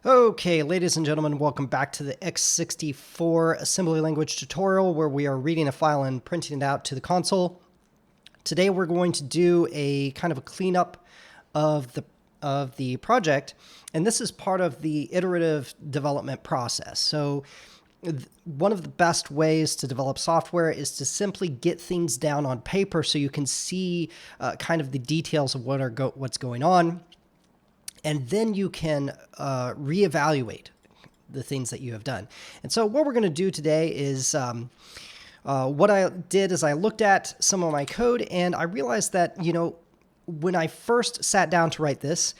Okay, ladies and gentlemen, welcome back to the x64 assembly language tutorial where we are reading a file and printing it out to the console. Today we're going to do a kind of a cleanup of the project, and this is part of the iterative development process. So one of the best ways to develop software is to simply get things down on paper so you can see kind of the details of what's going on. And then you can reevaluate the things that you have done. And so what we're going to do today is what I did is I looked at some of my code and I realized that, when I first sat down to write this,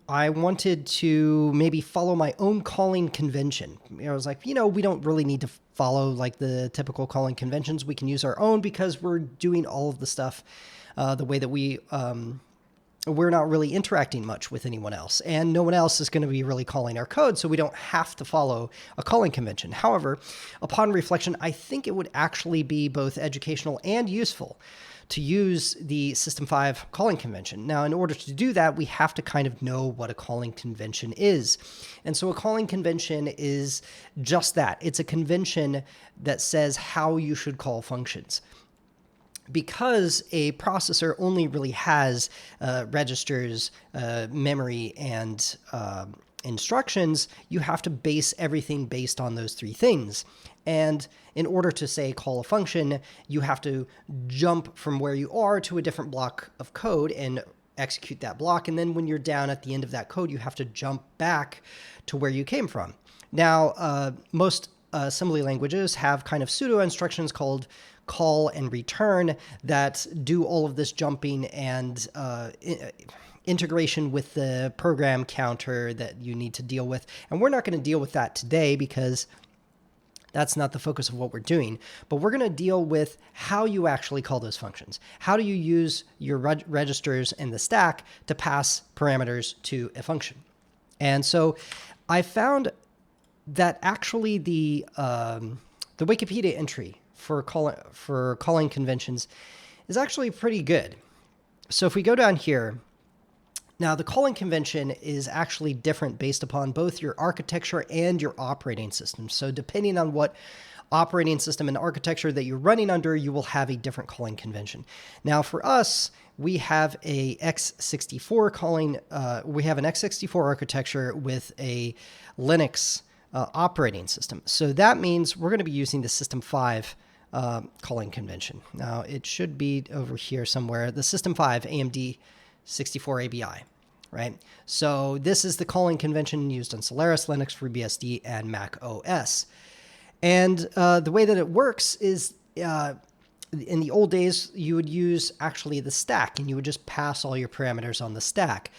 I wanted to maybe follow my own calling convention. I was like, we don't really need to follow like the typical calling conventions. We can use our own because we're doing all of the stuff the way that we're not really interacting much with anyone else, and no one else is going to be really calling our code, so we don't have to follow a calling convention. However, upon reflection, I think it would actually be both educational and useful to use the System 5 calling convention. Now, in order to do that, we have to kind of know what a calling convention is. And so a calling convention is just that. It's a convention that says how you should call functions. Because a processor only really has registers, memory, and instructions, you have to base everything based on those three things. And in order to, say, call a function, you have to jump from where you are to a different block of code and execute that block. And then when you're down at the end of that code, you have to jump back to where you came from. Now, most assembly languages have kind of pseudo instructions called call and return that do all of this jumping and integration with the program counter that you need to deal with. And we're not going to deal with that today because that's not the focus of what we're doing. But we're going to deal with how you actually call those functions. How do you use your registers in the stack to pass parameters to a function? And so I found that actually the Wikipedia entry for calling conventions is actually pretty good. So if we go down here, now the calling convention is actually different based upon both your architecture and your operating system. So depending on what operating system and architecture that you're running under, you will have a different calling convention. Now for us, we have a x64 calling, we have an x64 architecture with a Linux operating system. So that means we're going to be using the System 5 calling convention. Now it should be over here somewhere, the System 5 AMD 64 ABI, right? So this is the calling convention used on Solaris, Linux, FreeBSD, and Mac OS. And the way that it works is in the old days, you would use actually the stack and you would just pass all your parameters on the stack.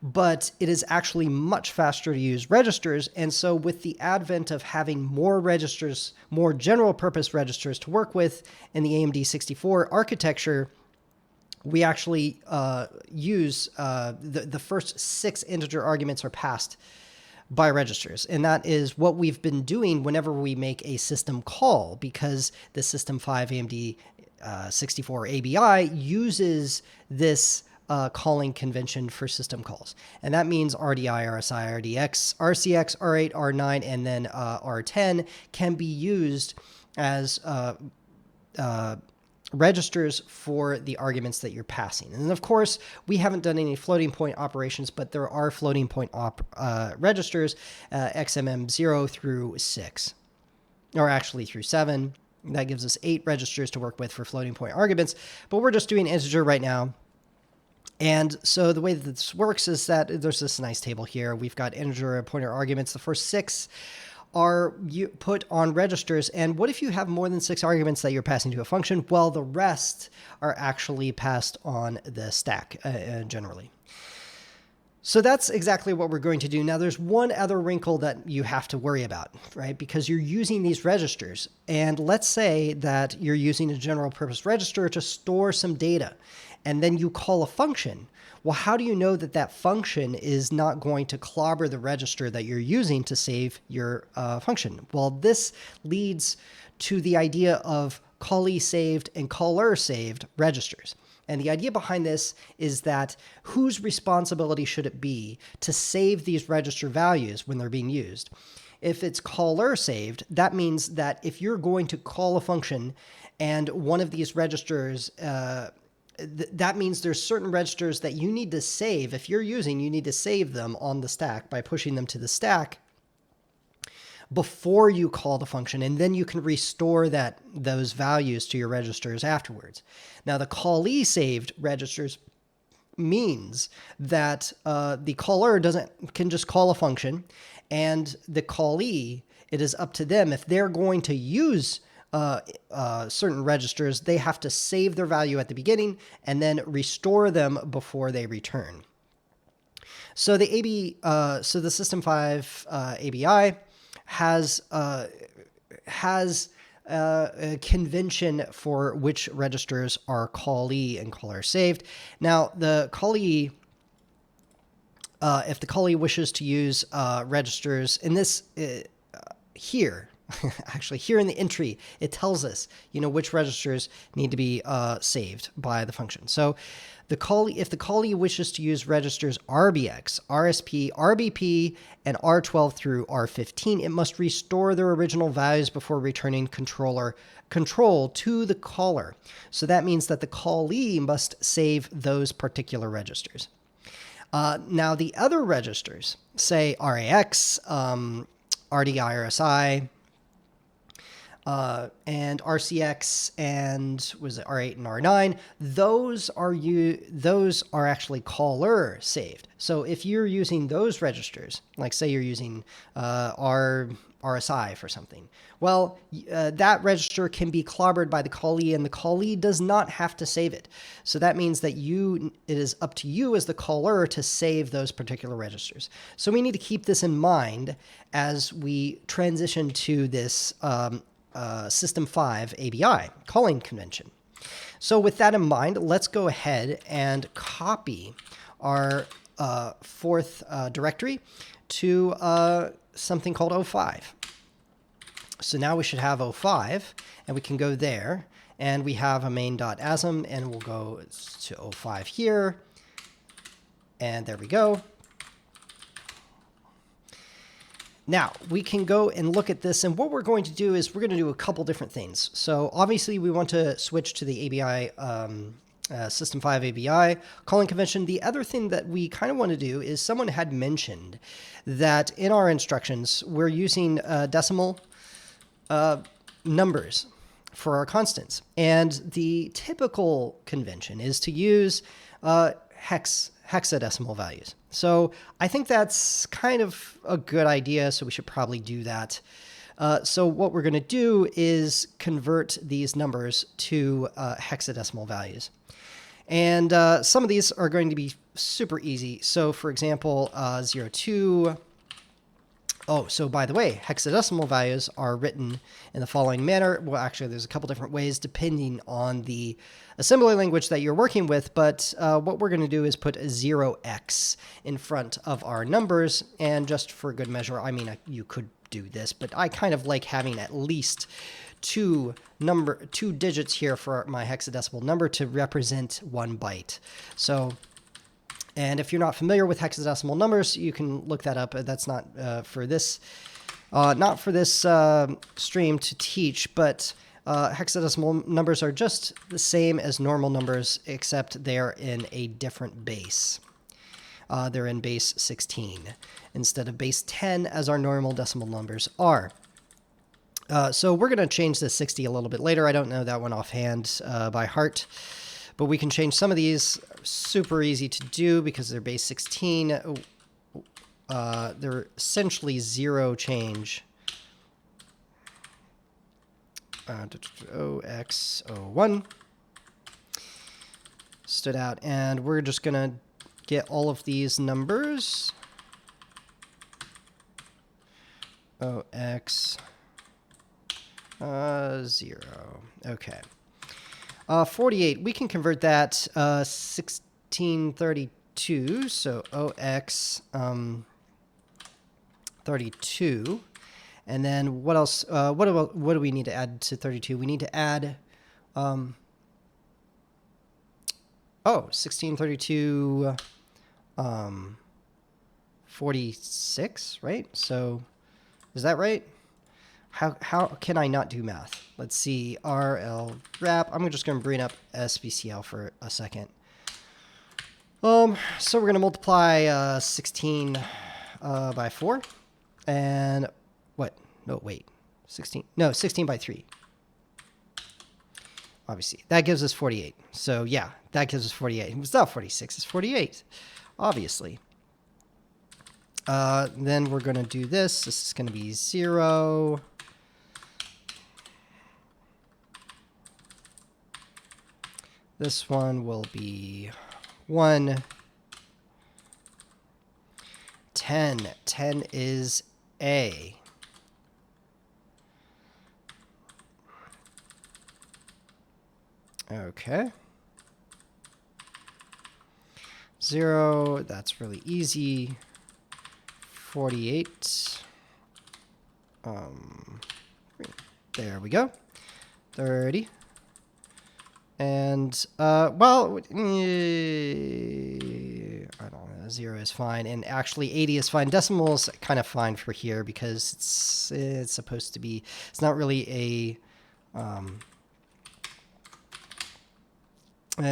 But it is actually much faster to use registers. And so with the advent of having more registers, more general purpose registers to work with in the AMD 64 architecture, we actually use the first 6 integer arguments are passed by registers. And that is what we've been doing whenever we make a system call, because the System 5 AMD 64 ABI uses this calling convention for system calls. And that means RDI, RSI, RDX, RCX, R8, R9, and then R10 can be used as registers for the arguments that you're passing. And of course, we haven't done any floating point operations, but there are floating point registers, XMM 0 through 6, or actually through 7. That gives us 8 registers to work with for floating point arguments, but we're just doing integer right now. And so the way that this works is that there's this nice table here. We've got integer and pointer arguments. The first 6 are put on registers. And what if you have more than 6 arguments that you're passing to a function? Well, the rest are actually passed on the stack generally. So that's exactly what we're going to do. Now, there's one other wrinkle that you have to worry about, right? Because you're using these registers. And let's say that you're using a general purpose register to store some data, and then you call a function. Well, how do you know that that function is not going to clobber the register that you're using to save your function? Well, this leads to the idea of callee saved and caller saved registers. And the idea behind this is that whose responsibility should it be to save these register values when they're being used? If it's caller saved, that means that if you're going to call a function and one of these registers, that means there's certain registers that you need to save. If you're using, you need to save them on the stack by pushing them to the stack before you call the function, and then you can restore those values to your registers afterwards. Now, the callee saved registers means that the caller can just call a function, and the callee, it is up to them. If they're going to use certain registers, they have to save their value at the beginning and then restore them before they return. So the System 5 ABI has a convention for which registers are callee and caller saved. Now, the callee, if the callee wishes to use registers in this here, actually here in the entry, it tells us, which registers need to be saved by the function. So if the callee wishes to use registers RBX, RSP, RBP, and R12 through R15, it must restore their original values before returning control to the caller. So that means that the callee must save those particular registers. Now, the other registers, say RAX, RDI, and RCX, and was it R8 and R9? Those are actually caller saved. So if you're using those registers, like say you're using RSI for something, well, that register can be clobbered by the callee, and the callee does not have to save it. So that means that it is up to you as the caller to save those particular registers. So we need to keep this in mind as we transition to this System 5 ABI calling convention. So with that in mind, let's go ahead and copy our fourth directory to something called 05. So now we should have 05, and we can go there, and we have a main.asm, and we'll go to 05 here, and there we go. Now, we can go and look at this, and what we're going to do is we're going to do a couple different things. So obviously, we want to switch to the ABI, System 5 ABI calling convention. The other thing that we kind of want to do is someone had mentioned that in our instructions, we're using decimal numbers for our constants. And the typical convention is to use hexadecimal values. So I think that's kind of a good idea, so we should probably do that. So what we're going to do is convert these numbers to hexadecimal values. And some of these are going to be super easy. So for example, 02. Oh, so by the way, hexadecimal values are written in the following manner. Well, actually, there's a couple different ways depending on the assembly language that you're working with, but what we're going to do is put 0x in front of our numbers, and just for good measure, I mean, you could do this, but I kind of like having at least two digits here for my hexadecimal number to represent 1 byte. So, and if you're not familiar with hexadecimal numbers, you can look that up. That's not for this stream to teach, but hexadecimal numbers are just the same as normal numbers, except they're in a different base. They're in base 16 instead of base 10 as our normal decimal numbers are. So we're going to change the 60 a little bit later. I don't know that one offhand by heart, but we can change some of these. Super easy to do because they're base 16. They're essentially zero change. OX01 stood out, and we're just going to get all of these numbers. OX 0. Okay. 48, we can convert that 1632, so OX 32. And then what else? What do we need to add to 32? We need to add Oh, 1632, 46, right? So is that right? How can I not do math? Let's see, RL wrap. I'm just going to bring up SVCL for a second. So we're going to multiply 16 by 4. And what? No, wait. 16. No, 16 by 3. Obviously. That gives us 48. So yeah, that gives us 48. It's not 46, it's 48. Obviously. Then we're going to do this. This is going to be 0. This one will be 1. 10. 10 is A. Okay. 0, that's really easy. 48. There we go. 30. And, well, I don't know, 0 is fine. And actually 80 is fine. Decimals kind of fine for here because it's supposed to be, it's not really a,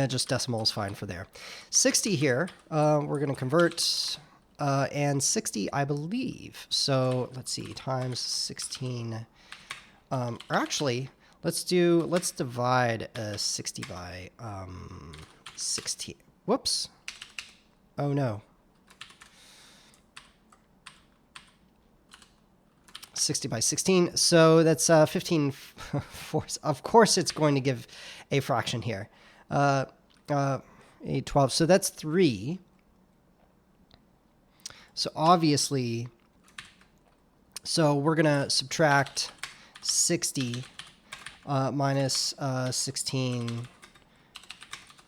just decimal is fine for there. 60 here, we're going to convert, and 60, I believe. So let's see, times 16, or actually, let's divide 60 by 16. Whoops. Oh no. 60 by 16. So that's 15 fourths. Of course, it's going to give a fraction here. A 12. So that's 3. So obviously, so we're going to subtract 60 minus 16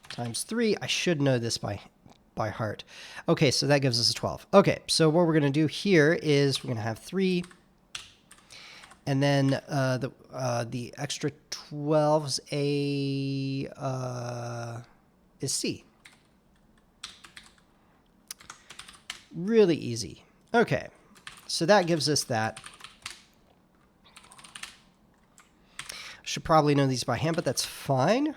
times 3. I should know this by heart. Okay, so that gives us a 12. Okay, so what we're going to do here is we're going to have 3. And then the extra 12's is C. Really easy. Okay, so that gives us that. Should probably know these by hand, but that's fine.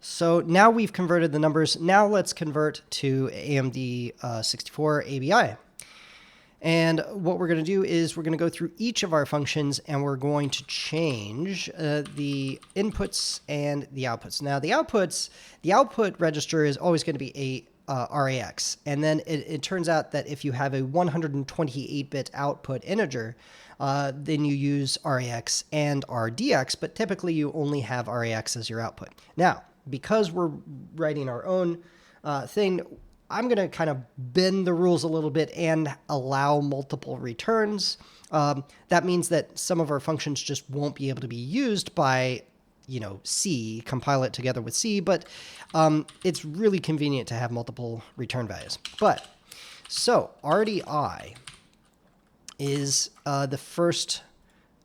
So now we've converted the numbers. Now let's convert to AMD 64 ABI. And what we're going to do is we're going to go through each of our functions and we're going to change the inputs and the outputs. Now the output register is always going to be a RAX. And then it turns out that if you have a 128-bit output integer, then you use RAX and RDX, but typically you only have RAX as your output. Now, because we're writing our own thing, I'm going to kind of bend the rules a little bit and allow multiple returns. That means that some of our functions just won't be able to be used by, C, compile it together with C, but it's really convenient to have multiple return values. But, so RDI is the first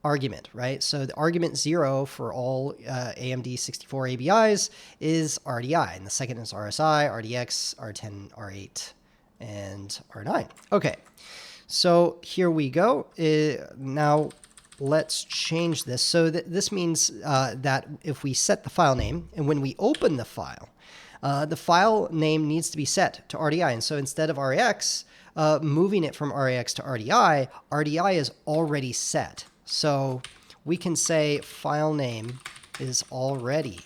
argument, right? So the argument 0 for all AMD 64 ABIs is RDI, and the second is RSI, RDX, R10, R8, and R9. Okay, so here we go. Now let's change this. So this means that if we set the file name, and when we open the file name needs to be set to RDI, and so instead of RAX, moving it from RAX to RDI, RDI is already set. So we can say file name is already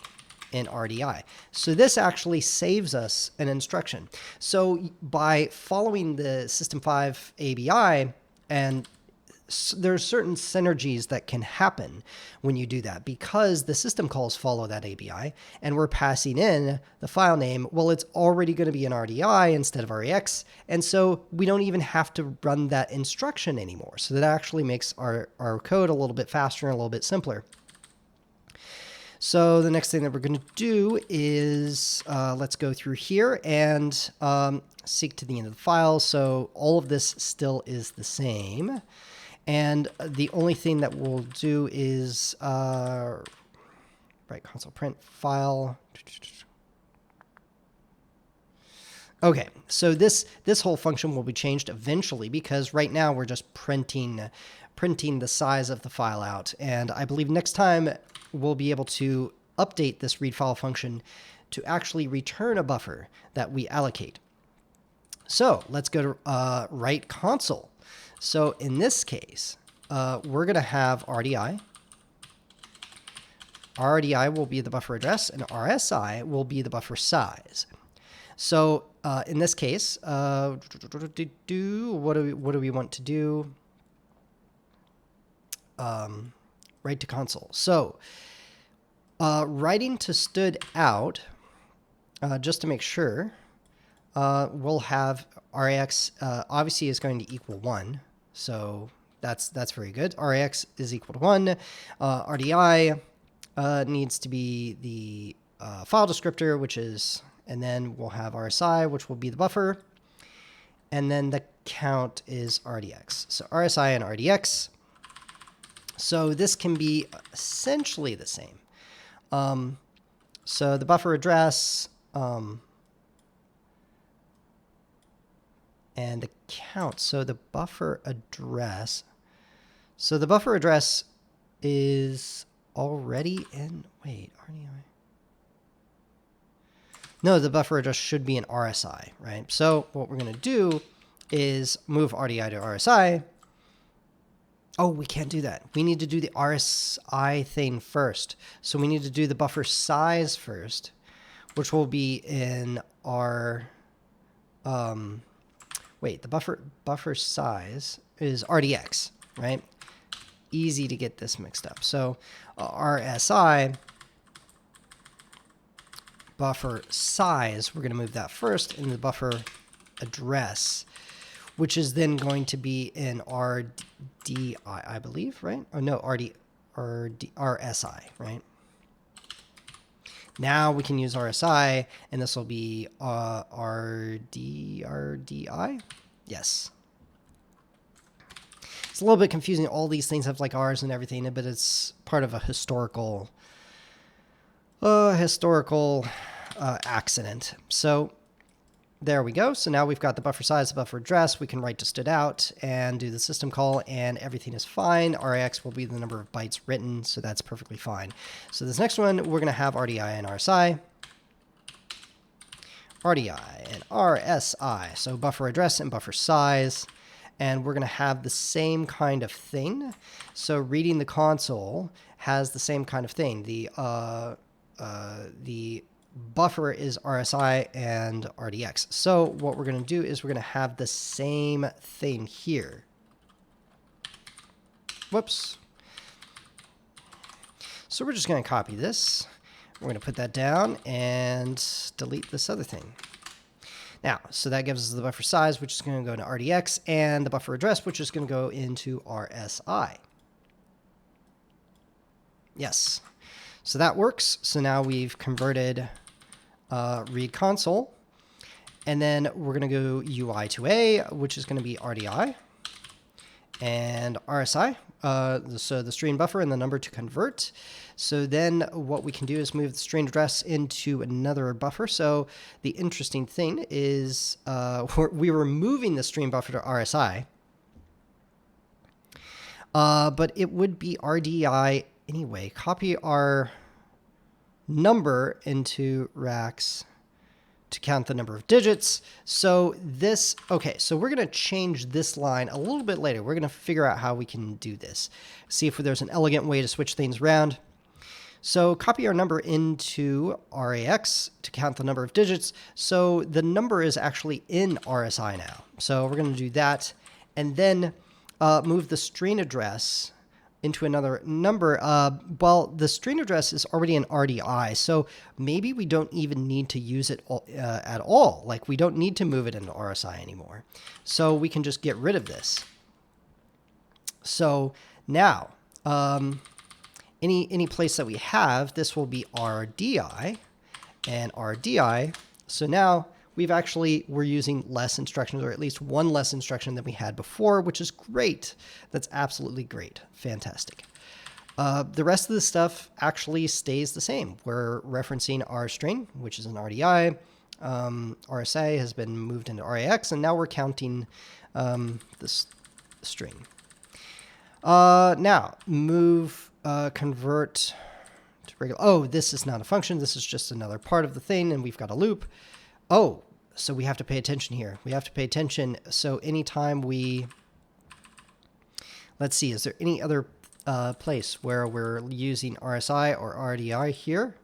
in RDI. So this actually saves us an instruction. So by following the System 5 ABI, and there's certain synergies that can happen when you do that because the system calls follow that ABI and we're passing in the file name. Well, it's already going to be in RDI instead of RAX. And so we don't even have to run that instruction anymore. So that actually makes our code a little bit faster and a little bit simpler. So the next thing that we're going to do is let's go through here and seek to the end of the file. So all of this still is the same. And the only thing that we'll do is write console print file. Okay, so this whole function will be changed eventually because right now we're just printing the size of the file out. And I believe next time we'll be able to update this read file function to actually return a buffer that we allocate. So let's go to write console. So in this case, we're going to have RDI. RDI will be the buffer address, and RSI will be the buffer size. So in this case, what do we want to do? Write to console. So writing to stood out, just to make sure, we'll have RAX obviously is going to equal 1. So that's very good. RAX is equal to 1. RDI needs to be the file descriptor, which is, and then we'll have RSI, which will be the buffer. And then the count is RDX. So RSI and RDX. So this can be essentially the same. So the buffer address and the count. So the buffer address. So the buffer address is already in, wait, RDI. No, the buffer address should be in RSI, right? So what we're going to do is move RDI to RSI. Oh, we can't do that. We need to do the RSI thing first. So we need to do the buffer size first, which will be in our, wait, the buffer size is RDX, right? Easy to get this mixed up. So RSI, buffer size, we're going to move that first in the buffer address, which is then going to be in RDI, I believe, right? Oh, no, RSI, right? Now we can use RSI, and this will be RDI? Yes. It's a little bit confusing. All these things have like R's and everything, but it's part of a historical accident. So there we go. So now we've got the buffer size, the buffer address. We can write to stood out and do the system call, and everything is fine. RAX will be the number of bytes written, so that's perfectly fine. So this next one, we're going to have RDI and RSI. RDI and RSI. So buffer address and buffer size. And we're going to have the same kind of thing. So reading the console has the same kind of thing. The buffer is RSI and RDX. So what we're going to do is we're going to have the same thing here. Whoops. So we're just going to copy this. We're going to put that down and delete this other thing. Now, so that gives us the buffer size, which is going to go to RDX, and the buffer address, which is going to go into RSI. Yes. So that works. So now we've converted read console, and then we're going to go UI to A, which is going to be RDI and RSI. So the string buffer and the number to convert. So then what we can do is move the string address into another buffer. So the interesting thing is we were moving the string buffer to RSI, but it would be RDI anyway. Copy our number into RAX to count the number of digits. So this, okay, so we're going to change this line a little bit later. We're going to figure out how we can do this. See if there's an elegant way to switch things around. So copy our number into RAX to count the number of digits. So the number is actually in RSI now. So we're going to do that, and then move the string address into another number. Well, the string address is already in RDI, so maybe we don't even need to use it at all. Like, we don't need to move it into RSI anymore. So we can just get rid of this. So now, any place that we have, this will be RDI and RDI. So now we're using less instructions, or at least one less instruction than we had before, which is great. That's absolutely great. Fantastic. The rest of the stuff actually stays the same. We're referencing our string, which is an RDI, RSA has been moved into RAX, and now we're counting this string. Now, move, convert to regular. Oh, this is not a function. This is just another part of the thing, and we've got a loop. Oh, so we have to pay attention here. We have to pay attention. So anytime we... Let's see, is there any other place where we're using RSI or RDI here?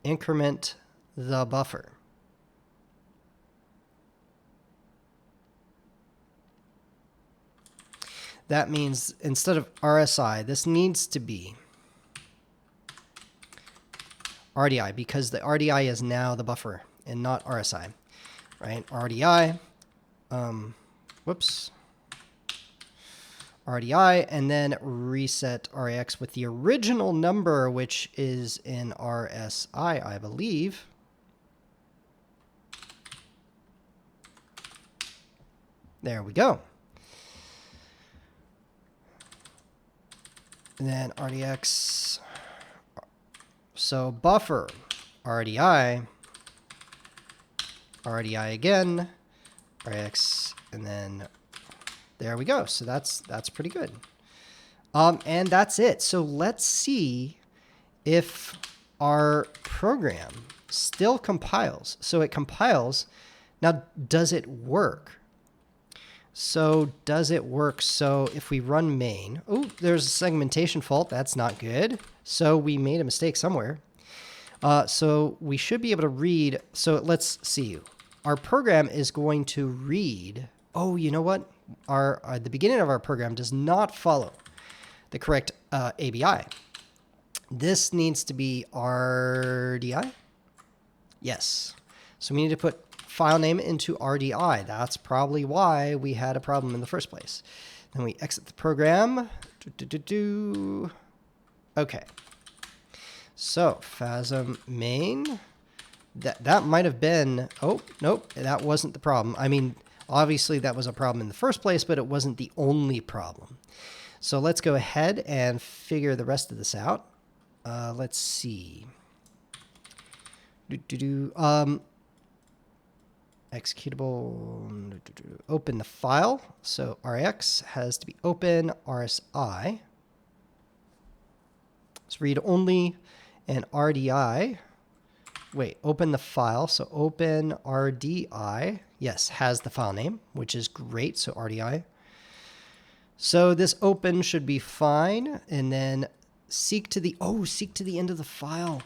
Increment the buffer. That means instead of RSI, this needs to be RDI, because the RDI is now the buffer and not RSI, right? RDI, whoops, RDI, and then reset RAX with the original number, which is in RSI, I believe. There we go. And then RDX. So buffer, RDI, RDI again, RX, and then there we go. So that's pretty good. And that's it. So let's see if our program still compiles. So it compiles. Now, does it work? So does it work? So if we run main, oh, there's a segmentation fault. That's not good. So we made a mistake somewhere. So we should be able to read. So let's see. Our program is going to read. Oh, you know what? The beginning of our program does not follow the correct ABI. This needs to be RDI. Yes. So we need to put file name into RDI. That's probably why we had a problem in the first place. Then we exit the program. Okay. So FASM main. That might have been. Oh, nope. That wasn't the problem. I mean, obviously that was a problem in the first place, but it wasn't the only problem. So let's go ahead and figure the rest of this out. Let's see. Executable, open the file. So RX has to be open, RSI. It's read only, and RDI. Wait, open the file. So open RDI. Yes, has the file name, which is great. So RDI. So this open should be fine. And then seek to the end of the file.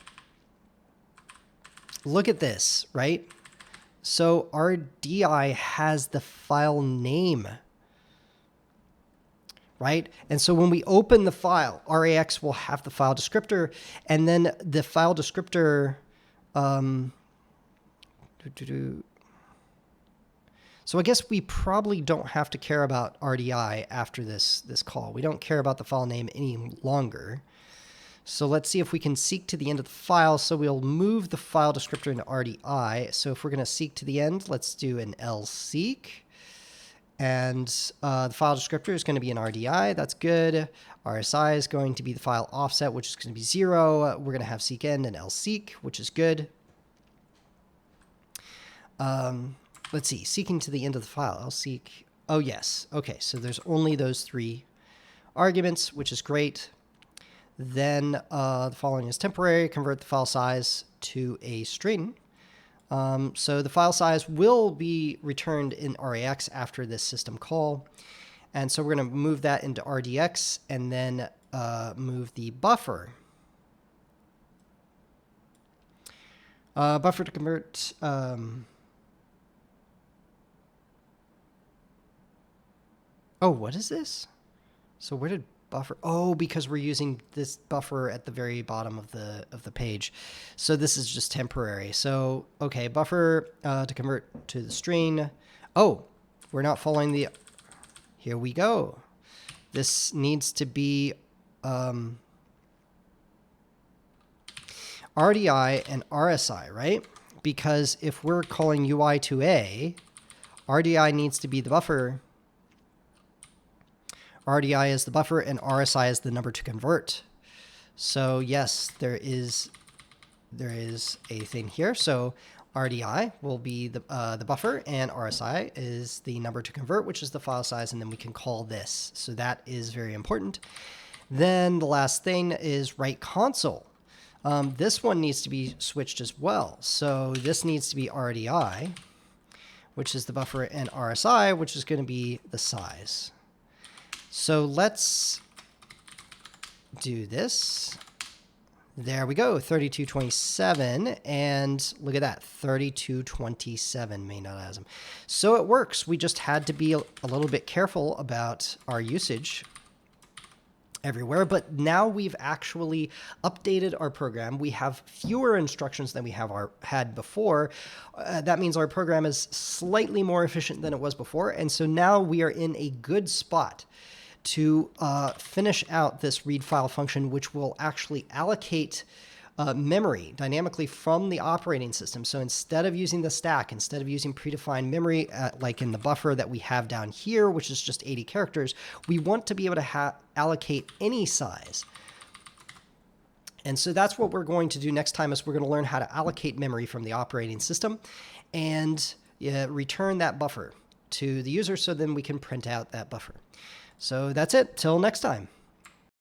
Look at this, right? So RDI has the file name, right? And so when we open the file, RAX will have the file descriptor, and then the file descriptor, so I guess we probably don't have to care about RDI after this call. We don't care about the file name any longer. So let's see if we can seek to the end of the file. So we'll move the file descriptor into RDI. So if we're going to seek to the end, let's do an lseek. And the file descriptor is going to be an RDI. That's good. RSI is going to be the file offset, which is going to be 0. We're going to have seek end and lseek, which is good. Let's see. Seeking to the end of the file. lseek. Oh, yes. Okay, so there's only those 3 arguments, which is great. Then the following is temporary. Convert the file size to a string. So the file size will be returned in RAX after this system call. And so we're going to move that into RDX and then move the buffer. Buffer to convert. Oh, what is this? So where did buffer? Oh, because we're using this buffer at the very bottom of the page. So this is just temporary. So, okay, buffer to convert to the string. Oh, we're not following the... Here we go. This needs to be RDI and RSI, right? Because if we're calling UI to A, RDI needs to be the buffer. RDI is the buffer and RSI is the number to convert. So yes, there is there is a thing here. So RDI will be the buffer, and RSI is the number to convert, which is the file size, and then we can call this. So that is very important. Then the last thing is write console. This one needs to be switched as well. So this needs to be RDI, which is the buffer, and RSI, which is going to be the size. So let's do this. There we go, 3227, and look at that, 3227 main.asm. So it works. We just had to be a little bit careful about our usage everywhere, but now we've actually updated our program. We have fewer instructions than we had before. That means our program is slightly more efficient than it was before, and so now we are in a good spot to finish out this read file function, which will actually allocate memory dynamically from the operating system. So instead of using the stack, instead of using predefined memory, like in the buffer that we have down here, which is just 80 characters, we want to be able to allocate any size. And so that's what we're going to do next time, is we're going to learn how to allocate memory from the operating system and return that buffer to the user, so then we can print out that buffer. So that's it. Till next time.